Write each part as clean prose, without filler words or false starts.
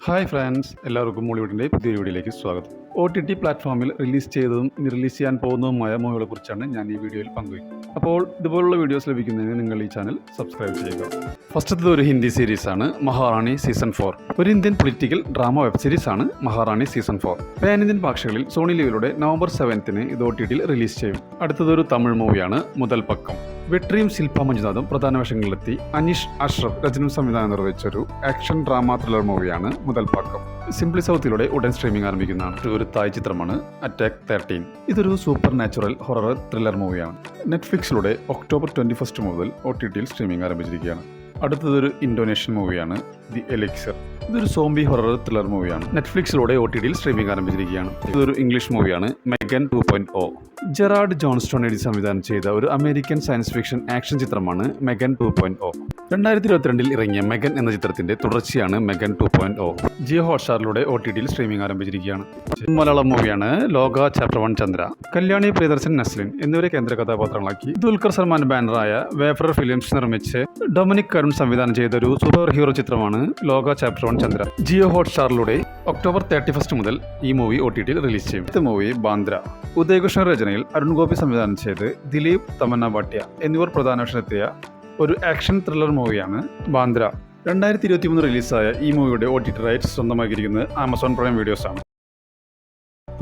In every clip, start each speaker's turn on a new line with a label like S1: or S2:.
S1: Hi friends, എല്ലാവർക്കും മോളിവുഡിൻ്റെ പുതിയ വീഡിയോയിലേക്ക് സ്വാഗതം. OTT പ്ലാറ്റ്ഫോമിൽ റിലീസ് ചെയ്തതും ഇനി റിലീസ് ചെയ്യാൻ പോകുന്നതുമായ മൂവികളെ കുറിച്ചാണ് ഞാൻ ഈ വീഡിയോയിൽ പങ്കുവയ്ക്കുന്നത്. അപ്പോൾ ഇതുപോലുള്ള വീഡിയോസ് ലഭിക്കുന്നതിന് നിങ്ങൾ ഈ ചാനൽ സബ്സ്ക്രൈബ് ചെയ്യുക. ഫസ്റ്റത്തെ ഒരു ഹിന്ദി സീരീസാണ് മഹാറാണി സീസൺ 4. ഒരു ഇന്ത്യൻ പൊളിറ്റിക്കൽ ഡ്രാമ വെബ് സീരീസാണ് മഹാറാണി സീസൺ 4. പാൻ ഇന്ത്യൻ ഭാഷകളിൽ സോണി ലിവിലൂടെ നവംബർ 7 ഇത് OTTയിൽ റിലീസ് ചെയ്യും. അടുത്തതൊരു തമിഴ് മൂവിയാണ് മുതൽ പക്കം. വെട്രിയും ശില്പ മഞ്ജുനാഥും പ്രധാന വേഷങ്ങളിലെത്തി അനീഷ് അഷ്റഫ് രചനയും സംവിധാനം നിർവഹിച്ചൊരു ആക്ഷൻ ഡ്രാമ ത്രില്ലർ മൂവിയാണ് മുതൽ പക്കം. സിംപ്ലി സൗത്തിലൂടെ ഉടൻ സ്ട്രീമിംഗ് ആരംഭിക്കുന്നതാണ്. ഒരു തായ് ചിത്രമാണ് അറ്റാക്ക് 13. ഇതൊരു സൂപ്പർ നാച്ചുറൽ ഹൊറർ ത്രില്ലർ മൂവിയാണ്. നെറ്റ്ഫ്ലിക്സിലൂടെ ഒക്ടോബർ 21 മുതൽ OTTയിൽ സ്ട്രീമിംഗ് ആരംഭിച്ചിരിക്കുകയാണ്. അടുത്തതൊരു ഇന്തോനേഷ്യൻ മൂവിയാണ് ദി എലിക്സർ. ഇതൊരു സോംബി ഹൊറർ ത്രില്ലർ മൂവിയാണ്. നെറ്റ്ഫ്ലിക്സിലൂടെ OTTയിൽ സ്ട്രീമിംഗ് ആരംഭിച്ചിരിക്കുകയാണ്. ഇതൊരു ഇംഗ്ലീഷ് മൂവിയാണ് മെഗൻ 2.0. ജെറാഡ് ജോൺസ്റ്റോൺ എഴുതി സംവിധാനം ചെയ്ത ഒരു അമേരിക്കൻ സയൻസ് ഫിക്ഷൻ ആക്ഷൻ ചിത്രമാണ് മെഗൻ 2.0. 2022 ഇറങ്ങിയ മെഗൻ എന്ന ചിത്രത്തിന്റെ തുടർച്ചയാണ് മെഗൻ 2.0. ജിയോ ഹോട്ട്സ്റ്റാറിലൂടെ OTTയിൽ സ്ട്രീമിംഗ് ആരംഭിച്ചിരിക്കുകയാണ്. മലയാളം മൂവിയാണ് ലോക ചാപ്റ്റർ 1 ചന്ദ്ര. കല്യാണി പ്രിയദർശൻ, നസ്ലിൻ എന്നിവരെ കേന്ദ്ര കഥാപാത്രങ്ങളാക്കി ദുൽഖർ സൽമാൻ ബാനറായ വേഫർ ഫിലിംസ് നിർമ്മിച്ച് ഡൊമിനിക് കരുൺ സംവിധാനം ചെയ്ത ഒരു സൂപ്പർ ഹീറോ ചിത്രമാണ് ലോക ചാപ്റ്റർ 1 ചന്ദ്ര. ജിയോ ഹോട്ട്സ്റ്റാറിലൂടെ ഒക്ടോബർ 31 മുതൽ ഈ മൂവി OTTയിൽ റിലീസ് ചെയ്യും. അടുത്ത മൂവി ബാന്ദ്ര. ഉദയകൃഷ്ണ രചനയിൽ അരുൺ ഗോപി സംവിധാനം ചെയ്ത് ദിലീപ്, തമന്ന ഭാട്ടിയ എന്നിവർ പ്രധാന വേഷത്തിലെത്തിയ ഒരു ആക്ഷൻ ത്രില്ലർ മൂവിയാണ് ബാന്ദ്ര. 2023 റിലീസായ ഈ മൂവിയുടെ OTT റൈറ്റ്സ് സ്വന്തമാക്കിയിരിക്കുന്നത് ആമസോൺ പ്രൈം വീഡിയോസ് ആണ്.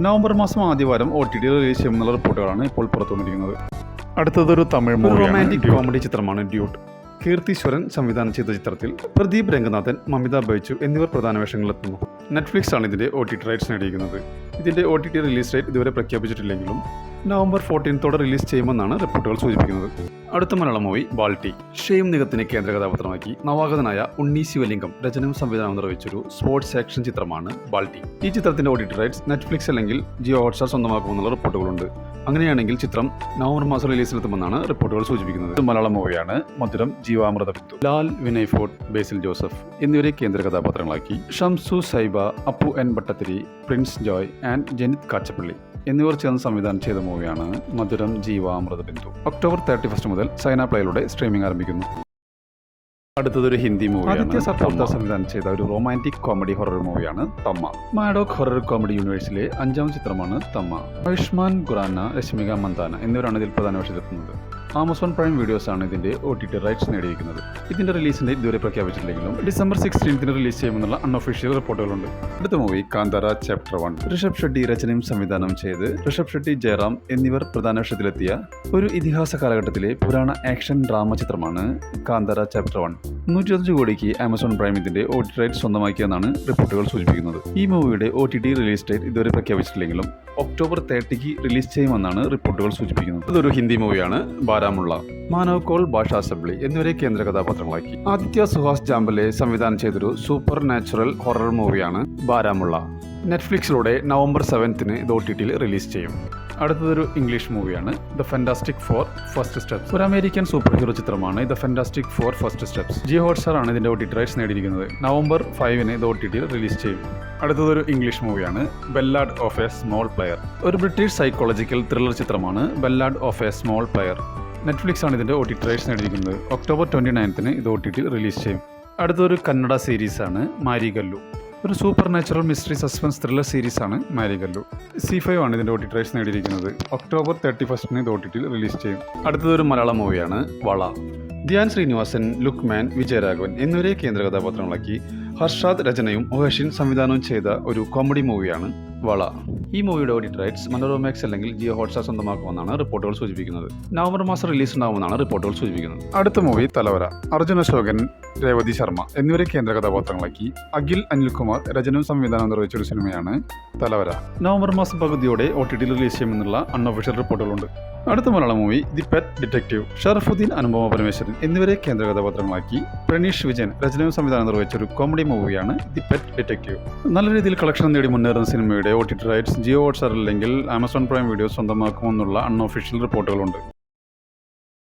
S1: നവംബർ മാസം ആദ്യവാരം OTTയിൽ റിലീസ് ചെയ്യുമെന്നുള്ള റിപ്പോർട്ടുകളാണ് ഇപ്പോൾ പുറത്തുവന്നിരിക്കുന്നത്. അടുത്തതൊരു തമിഴ് മൂവി റൊമാൻറ്റിക് കോമഡി ചിത്രമാണ് ഡ്യൂട്ട്. കീർത്തീശ്വരൻ സംവിധാനം ചെയ്ത ചിത്രത്തിൽ പ്രദീപ് രംഗനാഥൻ, മമിത ബൈച്ചു എന്നിവർ പ്രധാന വേഷങ്ങളിലെത്തുന്നു. നെറ്റ്ഫ്ലിക്സ് ആണ് ഇതിന്റെ OTT റൈറ്റ്സ് നേടിയിരിക്കുന്നത്. ഇതിന്റെ OTT റിലീസ് ഡേറ്റ് ഇതുവരെ പ്രഖ്യാപിച്ചിട്ടില്ലെങ്കിലും നവംബർ 14 റിലീസ് ചെയ്യുമെന്നാണ് റിപ്പോർട്ടുകൾ സൂചിപ്പിക്കുന്നത്. അടുത്ത മലയാളം മൂവി ബാൾട്ടി. ഷെയ്ം നിഗത്തിനെ കേന്ദ്ര കഥാപാത്രമാക്കി നവാഗതനായ ഉണ്ണി ശിവലിംഗം രചനയും സംവിധാനം നിർവഹിച്ചൊരു സ്പോർട്സ് ആക്ഷൻ ചിത്രമാണ് ബാൾട്ടി. ഈ ചിത്രത്തിന്റെ OTT റൈറ്റ്സ് നെറ്റ്ഫ്ലിക്സ് അല്ലെങ്കിൽ ജിയോ ഹോട്ട്സ്റ്റാർ സ്വന്തമാക്കുമെന്നുള്ള റിപ്പോർട്ടുകളുണ്ട്. അങ്ങനെയാണെങ്കിൽ ചിത്രം നവംബർ മാസം റിലീസിനെത്തുമെന്നാണ് റിപ്പോർട്ടുകൾ സൂചിപ്പിക്കുന്നത്. മലയാളം മൂവിയാണ് മധുരം ജീവാമൃത ബിന്ദു. ലാൽ, വിനയ് ഫോർട്ട്, ബേസിൽ ജോസഫ് എന്നിവരെ കേന്ദ്ര കഥാപാത്രങ്ങളാക്കി ഷംസു സൈബ, അപ്പു എൻ ഭട്ടത്തിരി, പ്രിൻസ് ജോയ് ആൻഡ് ജനിത് കാച്ചപ്പള്ളി എന്നിവർ ചേർന്ന് സംവിധാനം ചെയ്ത മൂവിയാണ് മധുരം ജീവാമൃത ബിന്ദു. ഒക്ടോബർ 31 മുതൽ സൈന പ്ലേയിലൂടെ സ്ട്രീമിംഗ് ആരംഭിക്കുന്നു. അടുത്തതൊരു ഹിന്ദി മൂവിയാണ്. ആദിത്യ സർക്കാർ സംവിധാനം ചെയ്ത ഒരു റൊമാൻറ്റിക് കോമഡി ഹൊറർ മൂവിയാണ് തമ്മ. മാഡോക് ഹൊറർ കോമഡി യൂണിവേഴ്സിലെ 5ാം ചിത്രമാണ് തമ്മ. ആയുഷ്മാൻ ഖുറാന, രശ്മിക മന്ദാന എന്നിവരാണ് ഇതിൽ പ്രധാന വേഷത്തിലെത്തുന്നത്. ആമസോൺ പ്രൈം വീഡിയോസ് ആണ് ഇതിന്റെ OTT റൈറ്റ്സ് നേടിയിരിക്കുന്നത്. ഇതിന്റെ റിലീസിന്റെ ഇതുവരെ പ്രഖ്യാപിച്ചിട്ടില്ലെങ്കിലും ഡിസംബർ 16 റിലീസ് ചെയ്യുമെന്നുള്ള അൺഒഫീഷ്യൽ റിപ്പോർട്ടുകളുണ്ട്. അടുത്ത മൂവി കാന്താര ചാപ്റ്റർ 1. ഋഷഭ് ഷെട്ടി രചനയും സംവിധാനം ചെയ്ത് ഋഷഭ് ഷെട്ടി, ജയറാം എന്നിവർ പ്രധാന വേഷത്തിലെത്തിയ ഒരു ഇതിഹാസ കാലഘട്ടത്തിലെ പുരാണ ആക്ഷൻ ഡ്രാമ ചിത്രമാണ് കാന്താര ചാപ്റ്റർ 1. 105 കോടിക്ക് ആമസോൺ പ്രൈം ഇതിന്റെ OTT റൈറ്റ്സ് സ്വന്തമാക്കിയെന്നാണ് റിപ്പോർട്ടുകൾ സൂചിപ്പിക്കുന്നത്. ഈ മൂവിയുടെ OTT റിലീസ് ഡേറ്റ് ഇതുവരെ പ്രഖ്യാപിച്ചിട്ടില്ലെങ്കിലും ഒക്ടോബർ 30 റിലീസ് ചെയ്യുമെന്നാണ് റിപ്പോർട്ടുകൾ സൂചിപ്പിക്കുന്നത്. ഇതൊരു ഹിന്ദി മൂവിയാണ് ബാരാമുള്ള. മാനവ് കോൾ, ഭാഷ അസംബ്ലി എന്നിവരെ കേന്ദ്ര കഥാപാത്രങ്ങളാക്കി ആദിത്യ സുഹാസ് ജാംബലെ സംവിധാനം ചെയ്തൊരു സൂപ്പർ നാച്ചുറൽ ഹൊറർ മൂവിയാണ് ബാരാമുള്ള. നെറ്റ്ഫ്ലിക്സിലൂടെ നവംബർ 7 ഇത് OTTയിൽ റിലീസ് ചെയ്യും. അടുത്തതൊരു ഇംഗ്ലീഷ് മൂവിയാണ് ദ ഫാന്റാസ്റ്റിക് 4 ഫസ്റ്റ് സ്റ്റെപ്സ്. ഒരു അമേരിക്കൻ സൂപ്പർ ഹീറോ ചിത്രമാണ് the fantastic 4 first steps. Jio Hotstar ആണ് ഇതിന്റെ OTT റൈറ്റ്സ് നേടിയിരിക്കുന്നത്. നവംബർ 5 ഇത് OTTയിൽ റിലീസ് ചെയ്യും. അടുത്തതൊരു ഇംഗ്ലീഷ് മൂവിയാണ് ballad of a small player. ഒരു ബ്രിട്ടീഷ് സൈക്കോളജിക്കൽ ത്രില്ലർ ചിത്രമാണ് ballad of a small player. Netflix ആണ് ഇതിന്റെ OTT റൈറ്റ്സ് നേടിയിരിക്കുന്നത്. ഒക്ടോബർ 29 ഇത് OTTയിൽ റിലീസ് ചെയ്യും. അടുത്തൊരു കന്നഡ സീരീസാണ് മാരിഗല്ലു. ഒരു supernatural mystery suspense thriller സീരീസാണ് മാരിഗല്ലു. C5 ആണ് ഇതിന്റെ OTT റൈറ്റ്സ് നേടിയിരിക്കുന്നത്. ഒക്ടോബർ 31 ഇത് OTTയിൽ റിലീസ് ചെയ്യും. അടുത്തതൊരു മലയാളം മൂവിയാണ് വള. ധ്യാൻ ശ്രീനിവാസൻ, ലുക്മാൻ, വിജയരാഘവൻ എന്നിവരെ കേന്ദ്ര കഥാപാത്രങ്ങളാക്കി ഹർഷാദ് രചനയും ഒഹഷിൻ സംവിധാനവും ചെയ്ത ഒരു കോമഡി മൂവിയാണ് വള. ഈ മൂവിയുടെ OTT റൈറ്റ്സ് മനോരമാക്സ് അല്ലെങ്കിൽ ജിയോ ഹോട്ട്സ്റ്റാർ സ്വന്തമാക്കുമെന്നാണ് റിപ്പോർട്ടുകൾ സൂചിപ്പിക്കുന്നത്. നവംബർ മാസം റിലീസ് ഉണ്ടാവുമെന്നാണ് റിപ്പോർട്ടുകൾ സൂചിപ്പിക്കുന്നത്. അടുത്ത മൂവി തലവര. അർജുൻ അശോകൻ, രേവതി ശർമ്മ എന്നിവരെ കേന്ദ്ര കഥാപാത്രങ്ങളാക്കി അഖിൽ അനിൽകുമാർ രചനയും സംവിധാനം നിർവഹിച്ചൊരു സിനിമയാണ് തലവര. നവംബർ മാസം പകുതിയോടെ OTTയിൽ റിലീസ് ചെയ്യുമെന്നുള്ള അൺഒഫീഷ്യൽ റിപ്പോർട്ടുകളുണ്ട്. അടുത്ത Malayalam movie the pet detective. Sharafudheen, Anupama Parameswaran എന്നിവരെ കേന്ദ്ര കഥാപാത്രങ്ങളാക്കി പ്രണീഷ് വിജയൻ രചനയും സംവിധാനം നിർവഹിച്ചൊരു കോമഡി മൂവിയാണ് ദി പെറ്റ് ഡിറ്റക്റ്റീവ്. നല്ല രീതിയിൽ കളക്ഷൻ നേടി മുന്നേറുന്ന സിനിമയുടെ OTT റൈറ്റ്സ് ജിയോ ഹോട്ട്സ്റ്റാർ അല്ലെങ്കിൽ ആമസോൺ പ്രൈം വീഡിയോ സ്വന്തമാക്കുമെന്നുള്ള അൺഒഫീഷ്യൽ റിപ്പോർട്ടുകളുണ്ട്.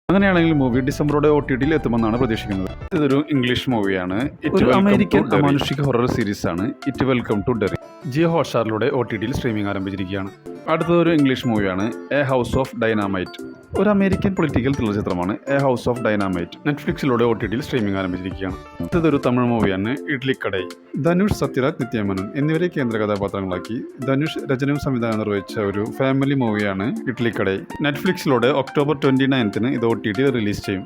S1: അങ്ങനെയാണെങ്കിൽ മൂവി ഡിസംബറോടെ OTTയിൽ എത്തുമെന്നാണ് പ്രതീക്ഷിക്കുന്നത്. ഇതൊരു ഇംഗ്ലീഷ് മൂവിയാണ്. ഒരു അമേരിക്കൻ അമാനുഷിക ഹൊറർ സീരീസാണ് it welcome to Derry. Jio ഹോട്ട്സ്റ്റാറിലൂടെ OTTയിൽ സ്ട്രീമിംഗ് ആരംഭിച്ചിരിക്കുകയാണ്. അടുത്തതൊരു ഇംഗ്ലീഷ് മൂവിയാണ് എ ഹൗസ് ഓഫ് ഡൈനാമൈറ്റ്. ഒരു അമേരിക്കൻ പൊളിറ്റിക്കൽ ത്രില്ലർ ചിത്രമാണ് എ ഹൗസ് ഓഫ് ഡൈനാമൈറ്റ്. നെറ്റ്ഫ്ലിക്സിലൂടെ OTTയിൽ സ്ട്രീമിംഗ് ആരംഭിച്ചിരിക്കുകയാണ്. ഇതൊരു തമിഴ് മൂവിയാണ് ഇഡ്ലിക്കടൈ. ധനുഷ്, സത്യരാജ്, നിത്യമേനോൻ എന്നിവരെ കേന്ദ്ര കഥാപാത്രങ്ങളാക്കി ധനുഷ് രചനയും സംവിധാനം നിർവഹിച്ച ഒരു ഫാമിലി മൂവിയാണ് ഇഡ്ലിക്കടൈ. നെറ്റ്ഫ്ലിക്സിലൂടെ ഒക്ടോബർ 29 ഇത് OTT റിലീസ് ചെയ്യും.